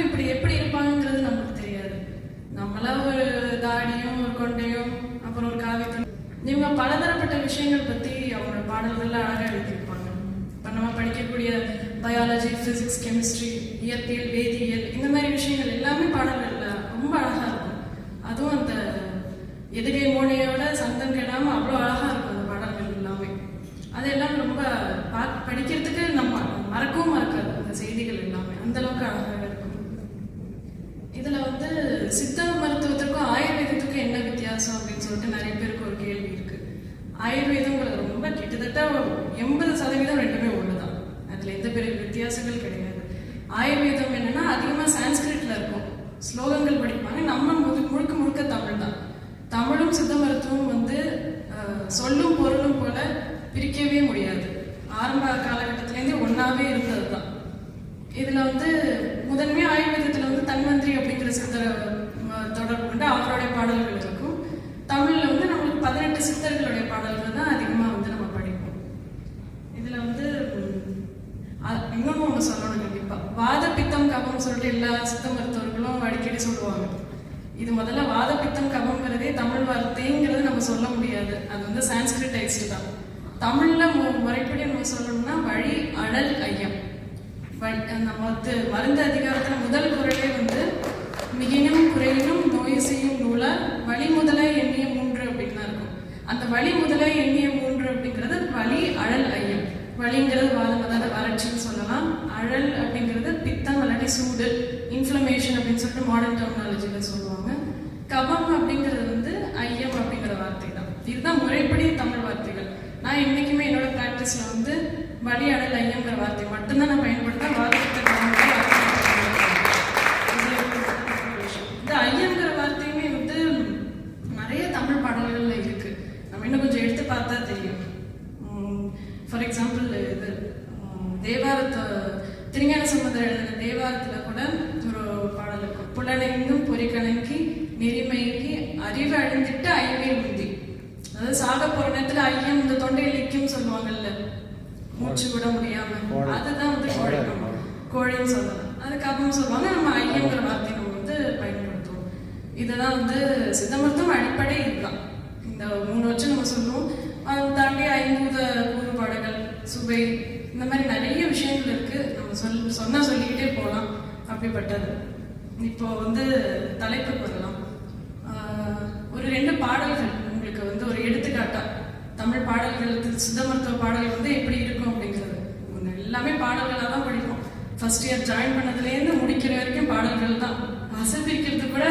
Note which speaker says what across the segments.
Speaker 1: அதுவும் இப்படி எப்படி இருப்பாங்கிறது நமக்கு தெரியாது. நம்மளா ஒரு தாடியும் ஒரு கொண்டையும் அப்புறம் ஒரு காவியம், இவங்க பலதரப்பட்ட விஷயங்கள் பற்றி அவங்களோட பாடல்கள்ல அழகாக எழுதியிருப்பாங்க. இப்போ நம்ம படிக்கக்கூடிய பயாலஜி, ஃபிசிக்ஸ், கெமிஸ்ட்ரி, இயற்பியல், வேதியியல், இந்த மாதிரி விஷயங்கள் எல்லாமே பாடல்கள்ல ரொம்ப அழகா இருக்கும். அதுவும் அந்த எதுகை மோனையோட சந்தம் கெடாமல் அவ்வளோ அழகா இருக்கும் அந்த பாடல்கள் எல்லாமே. அதெல்லாம் ரொம்ப படிக்கிறதுக்கு நம்ம மறக்கவும் மறக்காது அந்த செய்திகள் எல்லாமே, அந்த அளவுக்கு அழகாக இருக்கும். இதுல வந்து சித்த மருத்துவத்திற்கும் ஆயுர்வேதத்துக்கும் என்ன வித்தியாசம் அப்படின்னு சொல்லிட்டு நிறைய பேருக்கு ஒரு கேள்வி இருக்கு. ஆயுர்வேதங்கிறது ரொம்ப கிட்டத்தட்ட 80% ரெண்டுமே ஒண்ணுதான், அதுல எந்த பெரிய வித்தியாசங்கள் கிடையாது. ஆயுர்வேதம் என்னன்னா அதிகமா சான்ஸ்கிரிட்ல இருக்கும், ஸ்லோகங்கள் படிப்பாங்க. நம்ம முழுக்க முழுக்க தமிழ் தான். தமிழும் சித்த மருத்துவம் வந்து சொல்லும் பொருளும் போல பிரிக்கவே முடியாது. ஆரம்ப காலகட்டத்திலேருந்தே ஒன்னாவே இருந்தது தான். இதுல வந்து முதன்மையா ஆயுர்வேதத்துல வந்து தன்வந்திரி அப்படிங்கிற சித்தரை தொடர்பு கொண்டு அவருடைய பாடல்கள் இருக்கும். தமிழ்ல வந்து நம்மளுக்கு 18 சித்தர்களுடைய பாடல்கள் தான் அதிகமா வந்து நம்ம படிப்போம். இதுல வந்து இன்னொன்னு ஒண்ணு சொல்லணும் கண்டிப்பா. வாத பித்தம் கபம் சொல்லிட்டு எல்லா சித்த மருத்துவர்களும் அடிக்கடி சொல்லுவாங்க. இது முதல்ல வாத பித்தம் கபம்ங்கிறதே தமிழ் வார்த்தைங்கிறது நம்ம சொல்ல முடியாது, அது வந்து சான்ஸ்கிரிட்டைஸ்டு தான். தமிழ்ல முறைப்படி நம்ம சொல்லணும்னா வழி அழல் ஐயம். நம்ம மருந்து அதிகாரத்துல முதல் குறளே வந்து மிகினும் குறையினும் நோய் செய்யும் நூலா வழி முதலை எண்ணிய 3 அப்படின்னு தான் இருக்கும். அந்த வழி முதலை எண்ணிய 3 அப்படிங்கிறது வழி அழல் ஐயம். வலிங்கிறது வாதம், அதாவது வறட்சின்னு சொல்லலாம். அழல் அப்படிங்கிறது பித்தம் இல்லாட்டி சூடு, இன்ஃப்ளமேஷன் அப்படின்னு சொல்லிட்டு மாடர்ன் டெர்மினாலஜில சொல்லுவாங்க. கபம் அப்படிங்கிறது வந்து ஐயம் அப்படிங்கிற வார்த்தை தான். இதுதான் முறைப்படி தமிழ் வார்த்தைகள். நான் என்னைக்குமே என்னோட பிராக்டிஸ்ல வந்து வலி அடல் ஐயங்கிற வார்த்தை மட்டும்தான் நான் பயன்படுத்தேன். இந்த ஐயங்கிற வார்த்தையுமே வந்து நிறைய தமிழ் பாடல்கள்ல இருக்கு, நம்ம இன்னும் கொஞ்சம் எடுத்து பார்த்தா தெரியும். ஃபார் எக்ஸாம்பிள் இது தேவாரத்தை திருஞான சம்பந்தர் எழுதின தேவாரத்துல கூட ஒரு பாடல் இருக்கும். புலனெங்கும் பொறிக்கணங்கி நெறிமைக்கு அறிவு அழிந்துட்டு ஐயமே முந்தி. அதாவது சாக போற நேரத்துல ஐயம் இந்த தொண்டையில் நிற்கும் சொல்லுவாங்கல்ல, மூச்சு விட முடியாம, அதுதான் வந்து கோழின்னு சொல்லலாம். அது கபம் சொல்லுவாங்க. நம்ம ஐயங்கிற வார்த்தை நம்ம வந்து பயன்படுத்துவோம். இதெல்லாம் வந்து சித்த மருத்துவம் அடிப்படை இதுதான். இந்த 3 வச்சு நம்ம சொல்லுவோம். அதை தாண்டி 5 கூறுபாடுகள், சுவை, இந்த மாதிரி நிறைய விஷயங்கள் இருக்கு. நம்ம சொன்னா சொல்லிக்கிட்டே போகலாம், அப்படிப்பட்டது. இப்போ வந்து தலைப்பு வரலாம். ஒரு 2 பாடல்கள் உங்களுக்கு வந்து ஒரு எடுத்துக்காட்டா, தமிழ் பாடல்கள், சித்த மருத்துவ பாடல்கள் வந்து எப்படி இருக்கும் அப்படிங்கிறது. எல்லாமே பாடல்களாக தான் படிப்போம். ஃபர்ஸ்ட் இயர் ஜாயின் பண்ணதுலேருந்து முடிக்கிற வரைக்கும் பாடல்கள் தான். அசைப்பிரிக்கிறது கூட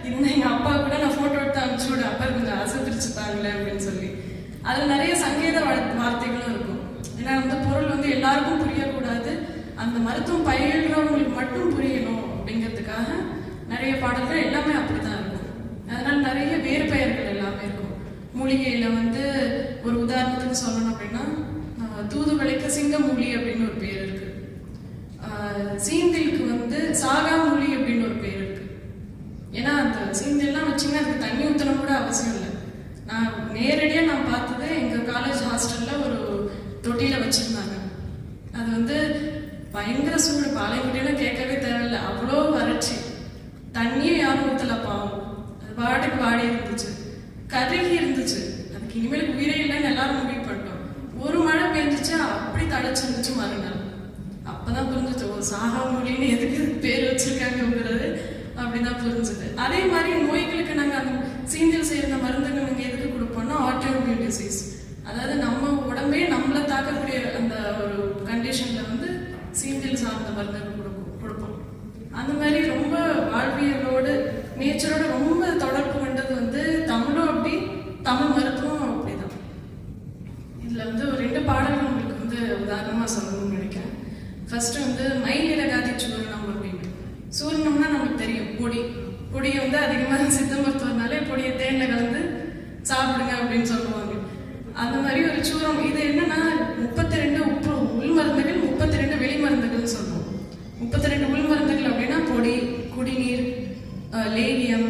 Speaker 1: இன்னும் எங்கள் அப்பா கூட நான் ஃபோட்டோ எடுத்து அனுப்பிச்சு விட, அப்பா கொஞ்சம் அசைப்பிரிச்சுட்டாங்களே அப்படின்னு சொல்லி. அதில் நிறைய சங்கீத வார்த்தைகளும் இருக்கும். ஏன்னா வந்து பொருள் வந்து எல்லாருக்கும் புரியக்கூடாது, அந்த மருத்துவம் பயில்றவங்களுக்கு மட்டும் புரியணும் அப்படிங்கிறதுக்காக நிறைய பாடல்கள் எல்லாமே அப்படிதான் இருக்கும். அதனால நிறைய வேறு பெயர்கள் எல்லாமே இருக்கும். மூலிகையில வந்து ஒரு உதாரணத்துக்கு சொல்லணும் அப்படின்னா, தூதுவளைக்கு சிங்கமூலி அப்படின்னு ஒரு பேர் இருக்கு. சீந்திலுக்கு வந்து சாகாமூலி அப்படின்னு ஒரு பேர் இருக்கு. ஏன்னா அந்த சீந்தெல்லாம் வச்சிங்கன்னா அதுக்கு தண்ணி ஊற்றணும் கூட அவசியம் இல்லை. நான் நேரடியாக நான் பார்த்தது எங்கள் காலேஜ் ஹாஸ்டல்ல ஒரு தொட்டியில வச்சிருந்தாங்க. அது வந்து பயங்கர சூடு, பாலைக்குட்டியெல்லாம் கேட்கவே தேவையில்லை, அவ்வளோ வறட்சி, தண்ணியும் யாரும் ஊற்றல, பாவம், அது பாட்டுக்கு வாடி இருந்துச்சு, கருகி இருந்துச்சு. அதுக்கு இனிமேல் உயிரே இல்லைன்னு எல்லாரும் முடிவு பண்ணிட்டோம். ஒரு மழை பெஞ்சிச்சு, அப்படி தடைச்சிருந்துச்சு மறுநாள். அப்பதான் புரிஞ்சுச்சு, ஒரு சாகா மொழின்னு எதுக்கு பேர் வச்சிருக்காங்கிறது அப்படிதான் புரிஞ்சுது. அதே மாதிரி நோய்களுக்கு நாங்கள் அந்த சீந்தில் சேர்ந்த மருந்துகள் நாங்கள் எதுக்கு கொடுப்போம்னா ஆட்டோஇம்யூன் டிசீஸ், அதாவது நம்ம உடம்பே நம்மளை தாக்கக்கூடிய அந்த ஒரு கண்டிஷன்ல வந்து சீந்தில் சார்ந்த மருந்துகள் கொடுப்போம். அந்த மாதிரி ரொம்ப வாழ்வியலோடு நேச்சரோட ரொம்ப தொடர்பு கொண்டது வந்து தமிழும் அப்படி, தமிழ் மருத்துவம் அப்படிதான். இதுல வந்து ஒரு 2 பாடல்கள் உங்களுக்கு வந்து உதாரணமா சொல்லணும்னு நினைக்கிறேன். ஃபர்ஸ்ட் வந்து மயிலிறகாதி சூரணம் அப்படின்னு. சூரணம்னா நமக்கு தெரியும், பொடியை வந்து அதிகமாக சித்த மருத்துவனாலே பொடியை தேன்ல கலந்து சாப்பிடுங்க அப்படின்னு சொல்லுவாங்க. அந்த மாதிரி ஒரு சூரம். இது என்னன்னா 32 உள் மருந்துகள், 32 வெளி மருந்துகள் சொல்லுவோம். 32 உள் மருந்துகள் அப்படின்னா பொடி, குடிநீர், லேகியம்,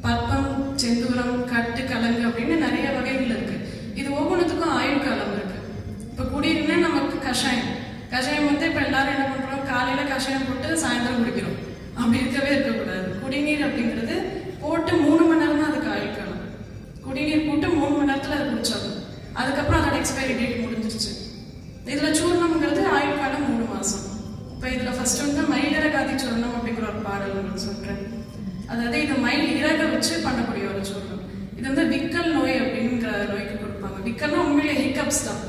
Speaker 1: பற்பம், செந்தூரம், கட்டு, கலங்கு அப்படின்னு நிறைய வகைகள் இருக்கு. இது ஒவ்வொன்றுத்துக்கும் ஆயுள் காலம் இருக்கு. இப்போ குடிநீர்னா நமக்கு கஷாயம் வந்து இப்போ எல்லாரும் என்ன பண்றோம், காலையில கஷாயம் போட்டு சாயந்தரம் குடிக்கிறோம். பாடல் சொல்றேன். அதாவது இது மயில் இறக வச்சு பண்ணக்கூடிய ஒரு சொல்றோம். இது வந்து விக்கல் நோய் அப்படிங்கிற நோய்க்கு கொடுப்பாங்க. விக்கல்னா உண்மையிலே ஹிக்கப்ஸ் தான்.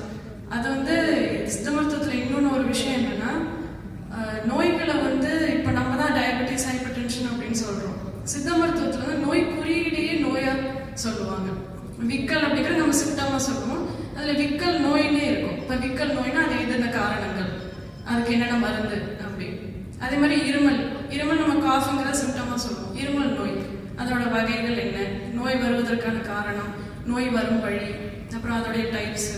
Speaker 1: அது வந்து சித்த மருத்துவத்தில் இன்னொன்று ஒரு விஷயம் என்னன்னா, நோய்களை வந்து இப்போ நம்ம தான் டயபெட்டிஸ், ஹைப்பர் டென்ஷன் அப்படின்னு சொல்றோம். சித்த மருத்துவத்தில் வந்து நோய் குறியீடையே நோயா சொல்லுவாங்க. விக்கல் அப்படிங்கிறது நம்ம சிம்டமா சொல்லுவோம். அதுல விக்கல் நோயினே இருக்கும். இப்போ விக்கல் நோய்னா அது என்னென்ன காரணங்கள், அதுக்கு என்னென்ன மருந்து அப்படி. அதே மாதிரி இருமல், இருமல் நம்ம காஃபுங்கிற சிம்டமா சொல்லுவோம். இருமல் நோய், அதோட வகைகள் என்ன, நோய் வருவதற்கான காரணம், நோய் வரும் வழி, அப்புறம் அதோடைய டைப்ஸ்,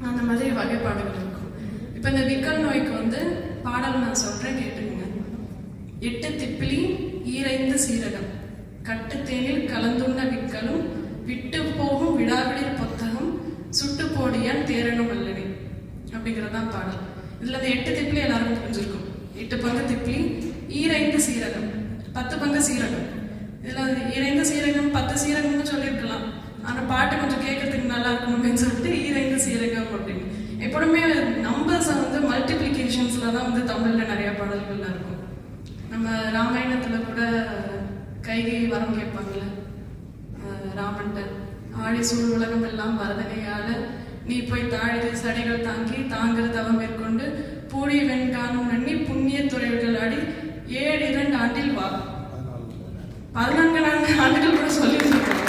Speaker 1: அந்த மாதிரி வகைப்பாடுகள் இருக்கும். இப்போ இந்த விக்கல் நோய்க்கு வந்து பாடல் நான் சொல்றேன், கேட்டுக்கோங்க. 8 திப்பிலி ஈரைந்து சீரகம், கட்டுத்தேனில் கலந்துண்ண விக்கலும், விட்டு போகும் விடாவிடில் புத்தகம், சுட்டு போடியான் தேரணும் அல்லனே அப்படிங்கிறதான் பாடல். இதுல அந்த 8 திப்பிலி எல்லாரும் புரிஞ்சிருக்கும். 8 பங்கு திப்பிலி, ஈரைந்து சீரகம், 10 பங்கு சீரகம். இதுல ஈரைந்து சீரகம் 10 சீரகம்னு சொல்லியிருக்கலாம். ஆனா பாட்டு கொஞ்சம் கேட்கறதுக்கு நல்லா இருக்கணும்னு சொல்லிட்டு ஈரைந்து சீரகம் அப்படின்னு. எப்பவுமே நம்பர்ஸ் வந்து மல்டிப்ளிகேஷன்ஸ்ல தான் வந்து தமிழ்ல நிறைய பாடல்கள்ல இருக்கும். நம்ம ராமாயணத்துல கூட கைகை வரம் கேட்பாங்கல்ல ராமன்ட்ட, ஆடி சூழ் உலகம் எல்லாம் வரதனையால நீ போய் தாழ்ந்து சடைகள் தாங்கி தாங்கிற தவம் மேற்கொண்டு பூடி வெண்காணும் நன்னி புண்ணிய துறைகள் ஆடி 7 ஆண்டில் வா. 14 ஆண்டுகள் கூட சொல்லியிருக்காங்க.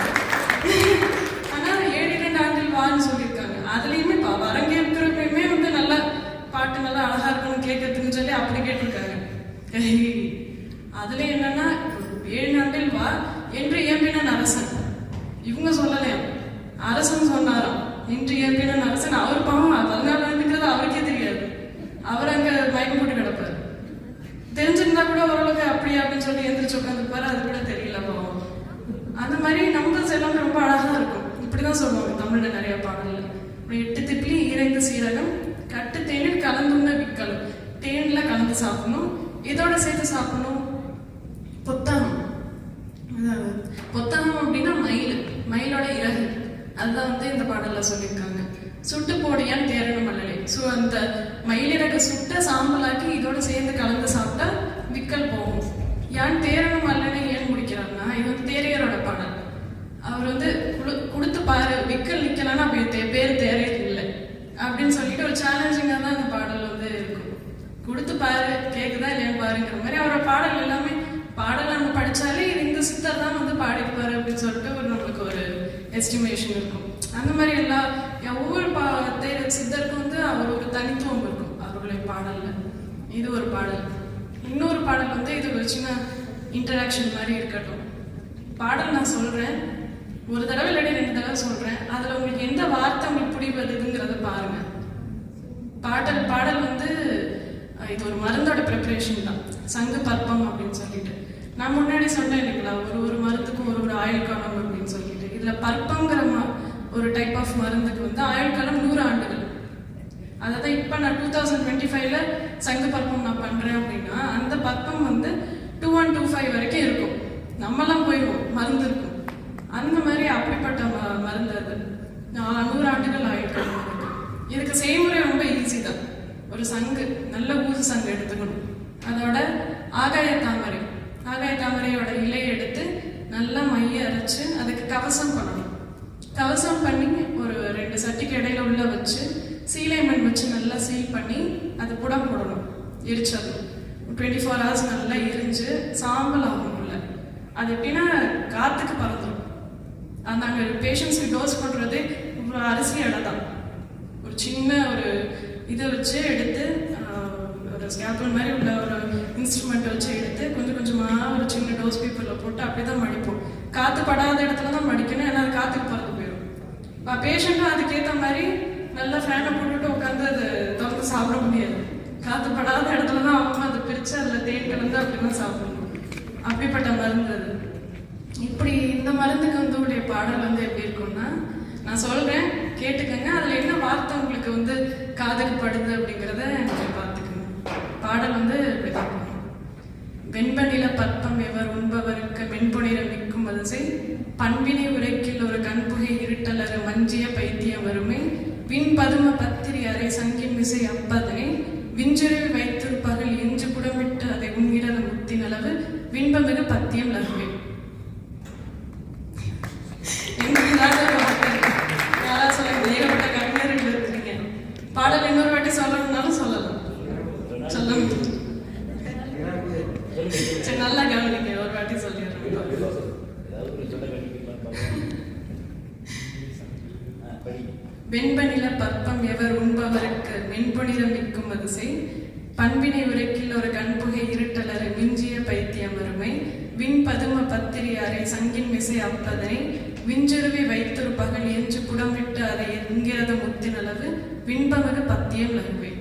Speaker 1: ஆனா 7 ஆண்டில் வான்னு சொல்லியிருக்காங்க. அதுலயுமே வரம் கேட்கிறப்பயுமே வந்து நல்லா பாட்டு நல்லா அழகா இருக்கணும் கேட்கறதுன்னு சொல்லி அப்படி கேட்டிருக்காங்க. அதுல என்னன்னா 7 ஆண்டில் வா என்று இயம்பினான் அரசன். இவங்க சொல்லலையா, அரசன் சொன்னாராம் இன்று இயற்கையான அரசன். அவர் பாவம் 14 ஆண்டுங்கிறது அவருக்கே தெரியாது. அவர் அங்க மயக்கம் போட்டு கிடப்பாரு. தெரிஞ்சிருந்தா கூட ஓரளவுக்கு அப்படியே அப்படின்னு சொல்லி எந்திரிச்சு உட்காந்துருப்பாரு. அது கூட தெரியல பாவம். அந்த மாதிரி நம்பர்ஸ் எல்லாம் ரொம்ப அழகா இருக்கும். இப்படிதான் சொல்லுவாங்க தமிழ்ல நிறைய பாடல்ல. 8 திப்பிலி ஈரைந்து சீரகம், கட்டு தேனில் கலந்துண்ண விக்கலும், தேன்ல கலந்து சாப்பிடணும். இதோட சேர்த்து சாப்பிடணும் புத்தகம். புத்தகம் அப்படின்னா மயில், மயிலோட இறகு, அதுதான் வந்து இந்த பாடல்ல சொல்லியிருக்காங்க. சுட்டு போடியான் தேரணும் அல்லலே. அந்த மயிலிறகு சுட்ட சாம்பலாக்கி இதோட சேர்ந்து கலந்து சாப்பிட்டா விக்கல் போகும். யான் தேரணும் அல்லனே ஏன் முடிக்கிறாங்கன்னா, இது வந்து தேரையரோட பாடல். அவர் வந்து கொடுத்து பாரு விக்கல் நிக்கலன்னா அப்படி பேர் தேரையர் இல்லை அப்படின்னு சொல்லிட்டு ஒரு சேலஞ்சிங்கா தான் இந்த பாடல் வந்து இருக்கும். கொடுத்து பாரு கேக்குதா இல்லையா பாருங்கிற மாதிரி அவரோட பாடல் எல்லாமே. பாடல் நம்ம படிச்சாலே இது இந்த சித்தர் தான் வந்து பாடிப்பாரு அப்படின்னு சொல்லிட்டு ஒரு நம்மளுக்கு ஒரு எஸ்டிமேஷன் இருக்கும். அந்த மாதிரி ஒவ்வொரு சித்தருக்கும் வந்து அவர் ஒரு தனித்துவம் இருக்கும் அவர்களுடைய பாடல்ல. இது ஒரு பாடல். இன்னொரு பாடல் வந்து இது ஒரு சின்ன இன்டராக்ஷன் மாதிரி இருக்கட்டும். பாடல் நான் சொல்றேன், ஒரு தடவை இல்லாட்டி 2 தடவை சொல்றேன். அதுல உங்களுக்கு எந்த வார்த்தை உங்களுக்கு பிடிபடுதுங்கிறத பாருங்க. பாடல் வந்து இது ஒரு மருந்தோட ப்ரிப்பரேஷன் தான், சங்கு பற்பம் அப்படின்னு சொல்லிட்டு. நான் முன்னாடி சொன்னேன் இல்லைங்களா, ஒரு மருந்துக்கும் ஒரு ஆயுள் காலம் அப்படின்னு சொல்லிட்டு. இதுல பற்பங்கிற ஒரு டைப் ஆஃப் மருந்துக்கு வந்து ஆயுள் காலம் 100 ஆண்டுகள். அதாவது இப்ப நான் 2025ல சங்கு பற்பம் நான் பண்றேன் அப்படின்னா அந்த பற்பம் வந்து 2125 வரைக்கும் இருக்கும். நம்மலாம் போயிடுவோம், மருந்து இருக்கும். அந்த மாதிரி அப்படிப்பட்ட மருந்து அது 100 ஆண்டுகள் ஆயுள் காலம் இருக்கு. இதுக்கு செய்முறை ரொம்ப ஈஸி தான். ஒரு சங்கு, நல்ல ஊசி சங்கு எடுத்துக்கணும். அதோட ஆகாய தாமரையோட இலையை எடுத்து நல்லா மைய அரைச்சு அதுக்கு கவசம் பண்ணணும். கவசம் பண்ணி ஒரு 2 சட்டிக்கு இடையில உள்ள வச்சு சீலை மண் வச்சு நல்லா சீல் பண்ணி அது புடம் போடணும். எரிச்சதும் 24 hours நல்லா எரிஞ்சு சாம்பல் ஆகும் உள்ள. அது எப்படின்னா காத்துக்கு பறந்துடும். நாங்கள் பேஷண்ட்ஸ்க்கு டோஸ் பண்ணுறது ஒரு அரிசி எடை தான். ஒரு சின்ன ஒரு இதை வச்சு எடுத்து ஒரு ஸ்கேப்பல் மாதிரி உள்ள ஒரு இன்ஸ்ட்ருமெண்ட் வச்சு எடுத்து கொஞ்சம் கொஞ்சமாக ஒரு சின்ன டோஸ் பேப்பரில் போட்டு அப்படி தான் மடிப்போம். காற்று படாத இடத்துல தான் மடிக்கணும், ஏன்னா அது காற்றுக்கு பறந்து போயிடும். பேஷண்ட்டும் அதுக்கேற்ற மாதிரி நல்லா ஃபேனை போட்டுட்டு உட்காந்து அது திறந்து சாப்பிட முடியாது. காற்று படாத இடத்துல தான் அவங்க அதை பிரித்து அதில் தேன் கலந்து அப்படி தான் சாப்பிடணும். அப்படிப்பட்ட மருந்து அது. இப்படி இந்த மருந்துக்கு வந்து உடைய பாடல் வந்து எப்படி இருக்கும்னா, நான் சொல்றேன் கேட்டுக்கங்க. அதுல என்ன வார்த்தை உங்களுக்கு வந்து காதுக்கு படுது அப்படிங்கிறத நீங்கள் பார்த்துக்கோங்க. பாடல் வந்து இப்படிதான். வெண்பனில பற்பம் எவர் உண்பவருக்கு மென்புணிர மிக்கும் வரிசை பண்பினை உரைக்கில் ஒரு கண்புகை இருட்டலறு மஞ்சிய பைத்தியம் வருமே விண் பதும பத்திரி அறை சங்கின் விசை அப்பதனை விஞ்சுரில் வைத்திருப்பகல் எஞ்சு புடமிட்டு அதை உண்கிறது முத்தின் அளவு விண்பமிகு பத்தியம் லகுவே. ஏகப்பட்ட கவிஞர்கள் இருக்கிறீங்க. பாடல் இன்னொரு வாட்டி சொல்லணும்னாலும் சொல்லலாம். சொல்லணும். சரி, நல்லா கவனிங்க, ஒரு வாட்டி சொல்லிடுறேன். வெண்பனில பற்பம் எவர் உண்பவருக்கு மென்பொனிரம் மிக்கும் அதிசை பண்பினை உரைக்கில் ஒரு கண்புகை இருட்டலரை மிஞ்சிய பைத்தியம் அருமை விண் பதும பத்திரியாரை சங்கின் மிசை அப்பதனை விஞ்சுருவி வைத்தொரு பகல் என்று புடமிட்டு அதை என்கிறத முத்தின் அளவு விண்பமிகு பத்தியம் லகுவே.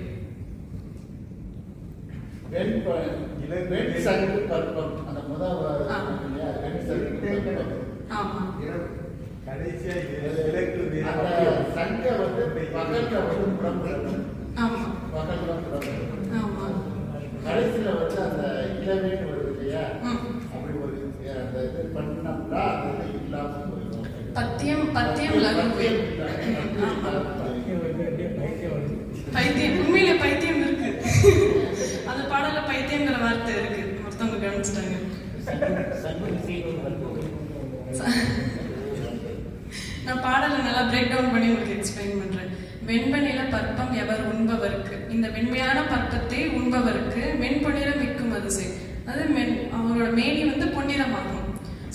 Speaker 2: கடைசியில வந்து அந்த இளவேன்னு வருது இல்லையா, அப்படி ஒரு இது பண்ணோம்னா அது இல்லாம போயிடும்.
Speaker 1: பத்தியம் பத்தியம் லகுவே. பைத்தியம், உண்மையிலே பைத்தியம் இருக்கு. அந்த பாடல பைத்தியங்கிற வார்த்தை இருக்கு. ஒருத்தவங்க கவனிச்சிட்டாங்க. நான் பாடலை நல்லா பிரேக் டவுன் பண்ணி உங்களுக்கு எக்ஸ்பிளைன் பண்றேன். வெண்பனில பற்பம் எவர் உண்பவருக்கு, இந்த வெண்மையான பற்பத்தை உண்பவருக்கு மென்பொன்னிறம் மிக்கும் அதிசை. அதாவது அவரோட மேனி வந்து பொன்னிறமாகும்.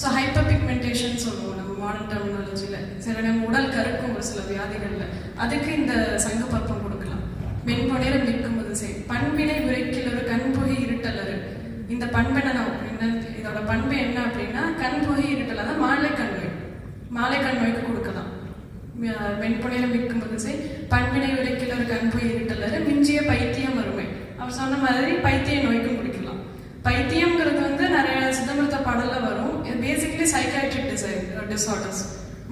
Speaker 1: ஸோ ஹைப்பர் பிக்மெண்டேஷன் சொல்லுவோம் நம்ம மாடர்ன் டெர்மினாலஜியில். சில நம்ம உடல் கருக்கும் ஒரு சில வியாதிகளில், அதுக்கு இந்த சங்கு பற்பம் கொடுக்கலாம். மென்பொன்னிறம் மிக்கும் அதிசை பண்பினை உரைக்கில் ஒரு கண்புகை இருட்டலரு. இந்த பண்பினை என்ன, இதோட பண்பு என்ன அப்படின்னா கண்புகை இருட்டல், அதான் மாலை கண்நோய்க்கு கொடுக்கலாம். வெண்பொன்னிறம் மிக்கும் அதிசை பண்பினை உரைக்கில் ஒரு கண்புகை இருட்டலரு மிஞ்சிய பைத்தியம் அருமை. அவர் சொன்ன மாதிரி பைத்திய நோய்க்கும் குடிக்கலாம். பைத்தியம்ங்கிறது வந்து நிறைய சித்தமருத்துவ பாடல்ல வரும். இது பேசிக்கலி சைக்காட்ரிக் டிசார்டர்ஸ்,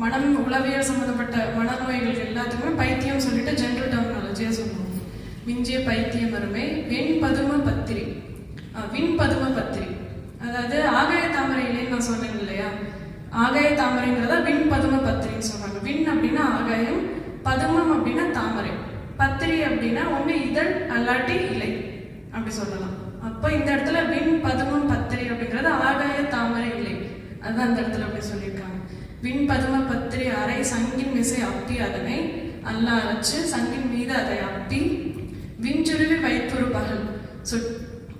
Speaker 1: மனம் உளவியல் சம்பந்தப்பட்ட மனநோய்கள் எல்லாத்துக்குமே பைத்தியம் சொல்லிட்டு ஜென்ரல் டெர்மினாலஜியா சொல்லுவோம். மிஞ்சிய பைத்தியம் அருமை விண் பதும பத்திரி. அதாவது ஆகாய தாமரை இல்லைன்னு நான் சொன்னேன் இல்லையா, ஆகாய தாமரைங்கிறத விண் பதும பத்திரின்னு சொல்றாங்க. விண் அப்படின்னா ஆகாயம், பதுமம் அப்படின்னா தாமரை, பத்திரி அப்படின்னா ஒண்ணு இதழ் அல்லாட்டி இலை அப்படி சொல்லலாம். அப்போ இந்த இடத்துல விண் பதுமம் பத்திரி அப்படிங்கிறது ஆகாய தாமரை இலை, அதுதான் அந்த இடத்துல அப்படி சொல்லியிருக்காங்க. விண் பதும பத்திரி அரை சங்கின் மிசை அப்பி அதனை அல்ல அரைச்சு சங்கின் மீது அதை அப்பி விஞ்சுருவி வைத்தொரு பகல். ஸோ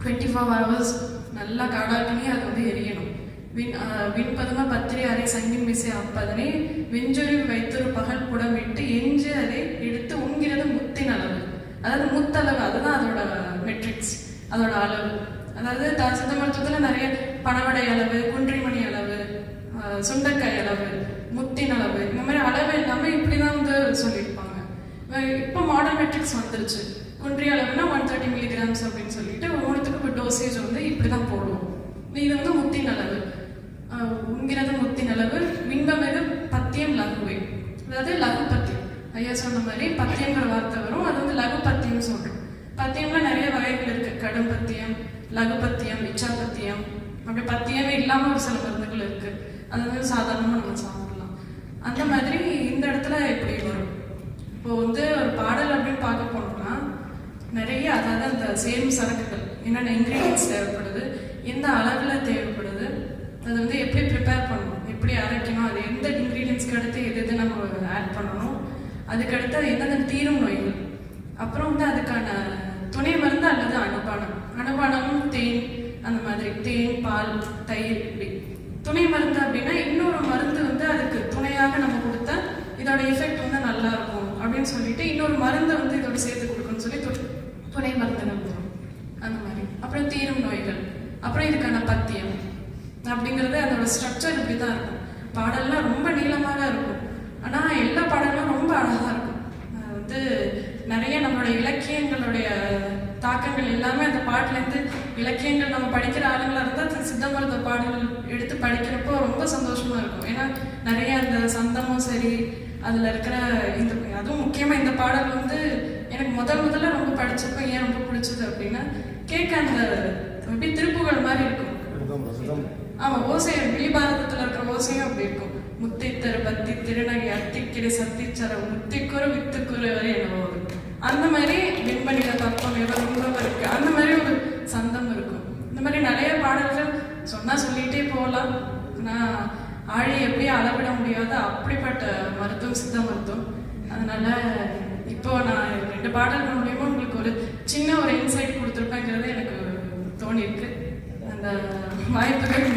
Speaker 1: 24 hours நல்லா காடாட்டினே அது வந்து எரியணும். விண் பதும பத்திரி அரை சங்கின் மிசை அப்பதனை விஞ்சுருவி வைத்தொரு பகல் புடமிட்டு எஞ்சு அதை எடுத்து உண்கிறது முத்தின் அளவு. அதாவது முத்தளவு, அதுதான் அதோட மெட்ரிக்ஸ், அதோட அளவு. அதாவது சித்த மருத்துவத்தில் நிறைய பனவடை அளவு, குன்றிமணி அளவு, சுண்டைக்காய் அளவு, முத்தின் அளவு, இந்த மாதிரி அளவு எல்லாமே இப்படிதான் வந்து சொல்லியிருப்பாங்க. இப்போ மாடர்ன் மெட்ரிக்ஸ் வந்துருச்சு. குன்றி அளவுனா 130 milligrams அப்படின்னு சொல்லிட்டு ஒவ்வொருத்துக்கும் இப்போ டோசேஜ் வந்து இப்படிதான் போடுவோம். இது வந்து முத்தின் அளவு, உண்கிறது முத்தின் அளவு. விண்பமிகு பத்தியம் லகுவே, அதாவது லகு பத்தியம். ஐயா சொன்ன மாதிரி பத்தியங்கிற வார்த்தை வரும், அது வந்து லகு பத்தியம் சொல்றோம். பத்தியம்ல நிறைய வகைகள் இருக்கு. கடும் பத்தியம், லகு பத்தியம், இச்சா பத்தியம், அப்படி பத்தியமே இல்லாம ஒரு சில மருந்துகள் இருக்கு. அது வந்து சாதாரணமா நம்ம சாப்பிடலாம். அந்த மாதிரி இந்த இடத்துல எப்படி வரும். இப்போ வந்து ஒரு பாடல் அப்படின்னு பார்க்க போனோம்னா நிறைய, அதாவது அந்த சேரும் சரக்குகள், என்னென்ன இன்க்ரீடியன்ஸ் தேவைப்படுது, எந்த அளவில் தேவைப்படுது, அதை வந்து எப்படி ப்ரிப்பேர் பண்ணணும், எப்படி அரைக்கணும், அது எந்த இன்க்ரீடியன்ஸ்க்கு அடுத்து எது நம்ம ஆட் பண்ணணும், அதுக்கடுத்து எந்தெந்த தீரும் நோய்கள், அப்புறம் வந்து அதுக்கான துணை மருந்து அல்லது அனுபானம் தேன், அந்த மாதிரி தேன், பால், தயிர், இப்படி துணை மருந்து அப்படின்னா இன்னொரு மருந்து வந்து அதுக்கு துணையாக நம்ம கொடுத்தா இதோட எஃபெக்ட் வந்து நல்லா இருக்கும் அப்படின்னு சொல்லிட்டு இன்னொரு மருந்தை வந்து இதோட சேர்த்து கொடுக்கணும்னு சொல்லி துணை மருந்து நம்புறோம். அந்த மாதிரி அப்புறம் தீரும் நோய்கள், அப்புறம் இதுக்கான பத்தியம் அப்படிங்கிறது அதோட ஸ்ட்ரக்சர் இப்படி தான் இருக்கும். பாடல்லாம் ரொம்ப நீளமாக இருக்கும், ஆனால் எல்லா பாடலும் ரொம்ப அழகாக இருக்கும். வந்து நிறைய நம்மளோட இலக்கியங்களுடைய தாக்கங்கள் எல்லாமே அந்த பாட்டிலேருந்து, இலக்கியங்கள் நம்ம படிக்கிற ஆளுங்களாக இருந்தால் சித்த மருத்துவ பாடல்கள் எடுத்து படிக்கிறப்போ ரொம்ப சந்தோஷமா இருக்கும். ஏன்னா நிறைய அந்த சந்தமும் சரி, அதில் இருக்கிற இந்த, அதுவும் முக்கியமாக இந்த பாடல் வந்து எனக்கு முதல்ல ரொம்ப படிச்சப்போ ஏன் ரொம்ப பிடிச்சது அப்படின்னா, கேட்க அந்த அப்படி திருப்புகள் மாதிரி இருக்கும். ஆமா, ஓசை வெளிபாரதத்தில் இருக்கிற ஓசையும் அப்படி இருக்கும். முத்தித்தரு பத்தி திருநகை அத்திக்கிடு சத்திச்சர முத்திக்குறு வித்துக்குறு வரை என்ன வரும். அந்த மாதிரி வெண்பனில பக்கம் எவர் உண்பவருக்கு அந்த மாதிரி ஒரு சந்தம் இருக்கும். இந்த மாதிரி நிறைய பாடல்கள் சொன்னால் சொல்லிகிட்டே போகலாம். ஆனால் ஆழி எப்படி அளவிட முடியாத அப்படிப்பட்ட மருத்துவம் சித்த மருத்துவம். அதனால இப்போ நான் 2 பாடல்கள் மூலியமாக உங்களுக்கு ஒரு சின்ன ஒரு இன்சைட் கொடுத்துருப்பேங்கிறது எனக்கு தோணியிருக்கு. அந்த வாய்ப்புகள்